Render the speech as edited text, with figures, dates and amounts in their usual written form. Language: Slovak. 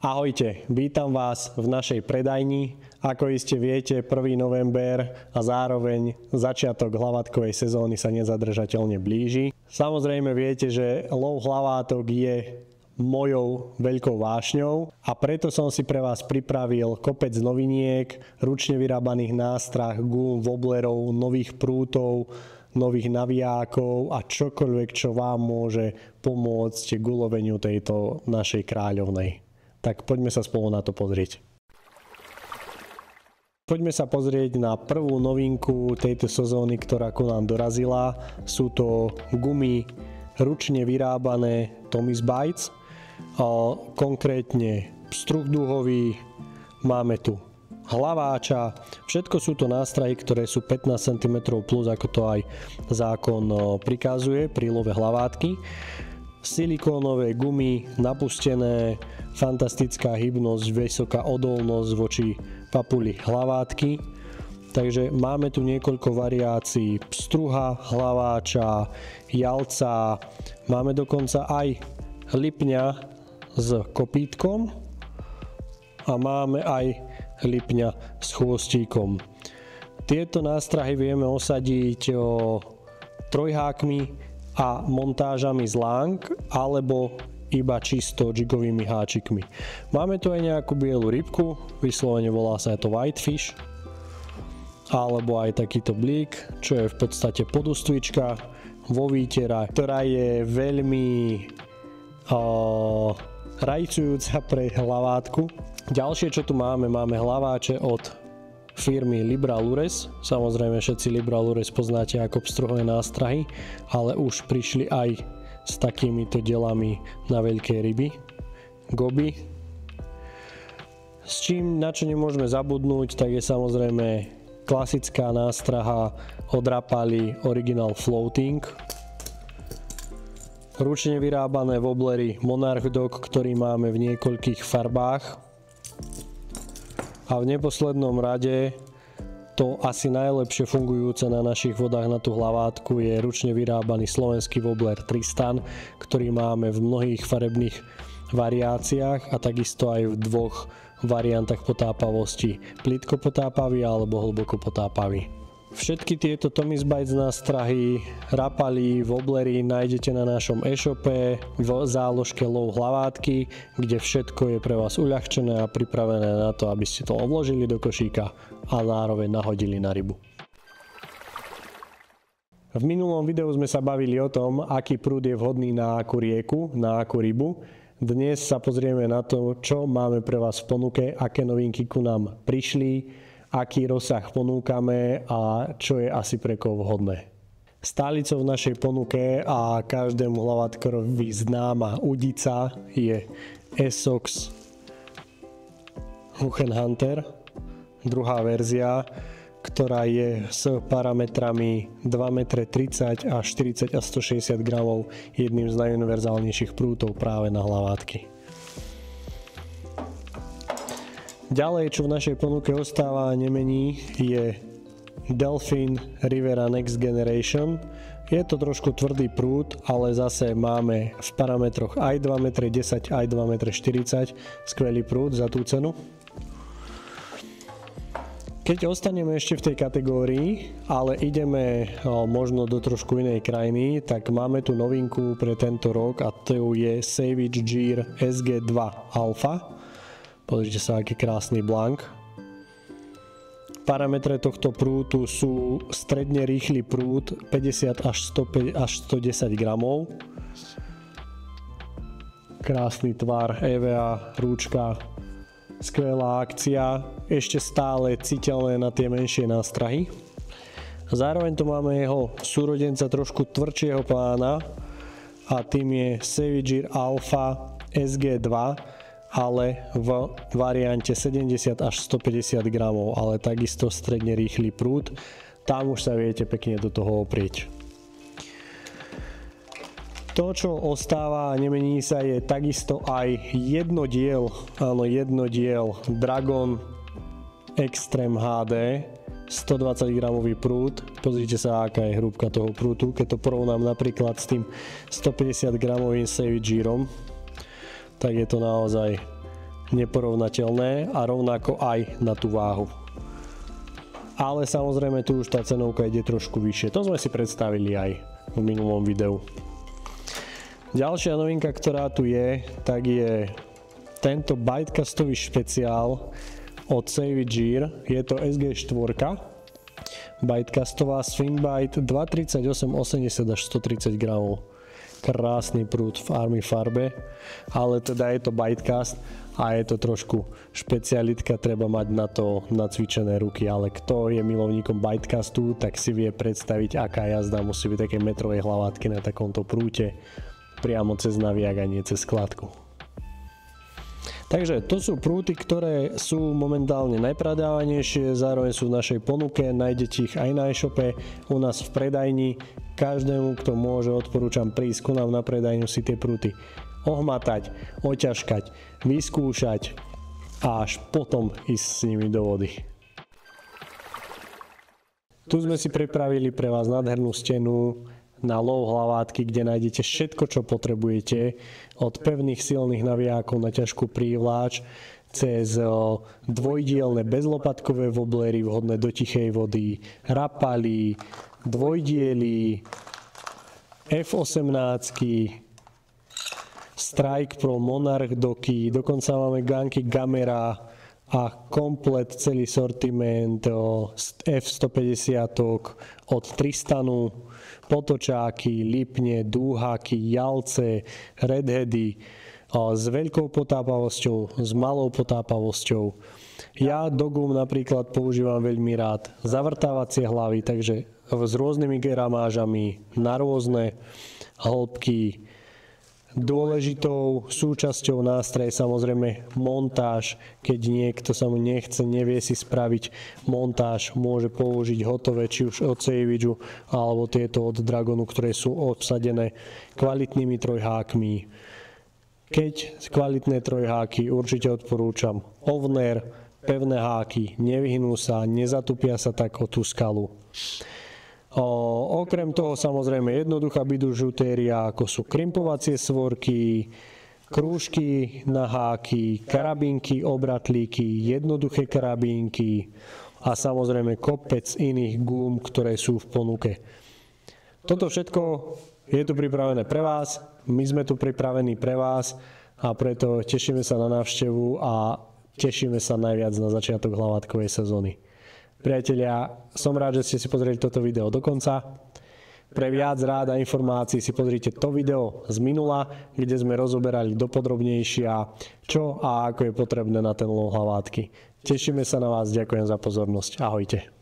Ahojte, vítam vás v našej predajni. Ako iste viete, 1. november a zároveň začiatok hlavátkovej sezóny sa nezadržateľne blíži. Samozrejme viete, že lov hlavátok je mojou veľkou vášňou a preto som si pre vás pripravil kopec noviniek, ručne vyrábaných nástrah, gum, wobblerov, nových prútov, nových navijákov a čokoľvek, čo vám môže pomôcť k uloveniu tejto našej kráľovnej. Tak poďme sa spolu na to pozrieť. Poďme sa pozrieť na prvú novinku tejto sezóny, ktorá ku nám dorazila. Sú to gumy ručne vyrábané Tommy's Bites. Konkrétne pstruh duhový, máme tu hlaváča, všetko sú to nástrahy, ktoré sú 15 cm plus, ako to aj zákon prikazuje pri love hlavátky. Silikónové gumy, napustené, fantastická hybnosť, vysoká odolnosť voči papuli hlavátky. Takže máme tu niekoľko variácií pstruha, hlaváča, jalca, máme dokonca aj lipňa s kopítkom a máme aj lipňa s chvostíkom. Tieto nástrahy vieme osadiť trojhákmi a montážami z lang alebo iba čisto jigovými háčikmi. Máme tu aj nejakú bielu rybku, vyslovene volá sa to whitefish, alebo aj takýto blík, čo je v podstate podustvička vo výtera, ktorá je veľmi rajcujúca pre hlavátku. Ďalšie, čo tu máme hlaváče od firmy Libralures. Samozrejme všetci Libralures poznáte ako pstruhové nástrahy, ale už prišli aj s takýmito delami na veľké ryby, goby. S čím, na čo nemôžeme zabudnúť, tak je samozrejme klasická nástraha od Rapali Original Floating. Ručne vyrábané wobblery Monarch Dog, ktorý máme v niekoľkých farbách. A v neposlednom rade to asi najlepšie fungujúce na našich vodách na tú hlavátku je ručne vyrábaný slovenský wobbler Tristan, ktorý máme v mnohých farebných variáciách a takisto aj v dvoch variantách potápavosti. Plitko potápavý alebo hlboko potápavý. Všetky tieto Tommy's Bites nástrahy, Rapali, wobblery nájdete na našom e-shope v záložke lov hlavátky, kde všetko je pre vás uľahčené a pripravené na to, aby ste to vložili do košíka a zároveň nahodili na rybu. V minulom videu sme sa bavili o tom, aký prúd je vhodný na akú rieku, na akú rybu. Dnes sa pozrieme na to, čo máme pre vás v ponuke, aké novinky ku nám prišli, aký rozsah ponúkame a čo je asi pre koho vhodné. Stálicou v našej ponuke a každému hlavátkorovi známa udica je Essox Hunter, druhá verzia, ktorá je s parametrami 2,30 m a 40 a 160 g, jedným z najuniverzálnejších prútov práve na hlavátky. Ďalej, čo v našej ponuke ostáva a nemení, je Delfin Rivera Next Generation. Je to trošku tvrdý prúd, ale zase máme v parametroch aj 2,10 m, aj 2,40 m, skvelý prúd za tú cenu. Keď ostaneme ešte v tej kategórii, ale ideme možno do trošku inej krajiny, tak máme tu novinku pre tento rok a to je Savage Gear SG2 Alpha. Pozrite sa, aký krásny blank. Parametre tohto prútu sú stredne rýchly prúd 50 až 110 gramov. Krásny tvar, EVA, rúčka, skvelá akcia, ešte stále citeľné na tie menšie nástrahy. Zároveň tu máme jeho súrodenca trošku tvrdšieho pána a tým je Savage Gear Alpha SG2, ale v variante 70 až 150 gramov, ale takisto stredne rýchly prúd. Tam už sa viete pekne do toho oprieť. To, čo ostáva a nemení sa, je takisto aj jednodiel Dragon Extreme HD 120 gramový prúd. Pozrite sa, aká je hrúbka toho prúdu, keď to porovnám napríklad s tým 150 gramovým Savage Gearom, tak je to naozaj neporovnateľné a rovnako aj na tú váhu. Ale samozrejme tu už tá cenovka ide trošku vyššie. To sme si predstavili aj v minulom videu. Ďalšia novinka, ktorá tu je, tak je tento Bytecastový špeciál od Savage Gear. Je to SG4 Bytecastová Swingbyte 238,80 až 130 gramov. Krásny prúd v Army farbe, ale teda je to Bytecast a je to trošku špecialitka, treba mať na to nacvičené ruky, ale kto je milovníkom Bytecastu, tak si vie predstaviť, aká jazda musí byť také metrovej hlavátky na takomto prúte priamo cez naviak a nie cez skladku. Takže to sú prúty, ktoré sú momentálne najpredávanejšie, zároveň sú v našej ponuke, nájdete ich aj na e-shope, u nás v predajni. Každému, kto môže, odporúčam prísť ku nám na predajňu si tie prúty ohmatať, oťažkať, vyskúšať a až potom ísť s nimi do vody. Tu sme si pripravili pre vás nádhernú stenu na lov hlavátky, kde nájdete všetko, čo potrebujete, od pevných silných navijákov na ťažkú prívláč, cez dvojdielne bezlopatkové woblery vhodné do tichej vody, rapaly, dvojdiely, F18, Strike Pro, Monarch doky, dokonca máme ganky Gamera a komplet celý sortiment F150 od Tristanu, potočáky, lipne, dúháky, jalce, redheady s veľkou potápavosťou, s malou potápavosťou. Ja Dogum napríklad používam veľmi rád zavrtávacie hlavy, takže s rôznymi gramážami na rôzne hĺbky. Dôležitou súčasťou nástroje samozrejme montáž. Keď niekto sa mu nechce, nevie si spraviť montáž, môže použiť hotové, či už od Savageu alebo tieto od Dragonu, ktoré sú obsadené kvalitnými trojhákmi. Keď kvalitné trojháky určite odporúčam Ovner, pevné háky, nevyhnú sa, nezatupia sa tak o tú skalu. Okrem toho samozrejme jednoduchá bidužutéria, ako sú krimpovacie svorky, krúžky na háky, karabínky, obratlíky, jednoduché karabínky a samozrejme kopec iných gum, ktoré sú v ponuke. Toto všetko je tu pripravené pre vás, my sme tu pripravení pre vás a preto tešíme sa na návštevu a tešíme sa najviac na začiatok hlavátkovej sezóny. Priatelia, som rád, že ste si pozreli toto video do konca. Pre viac rád a informácií si pozrite to video z minula, kde sme rozoberali dopodrobnejšia, čo a ako je potrebné na ten lov hlavátky. Tešíme sa na vás, ďakujem za pozornosť. Ahojte.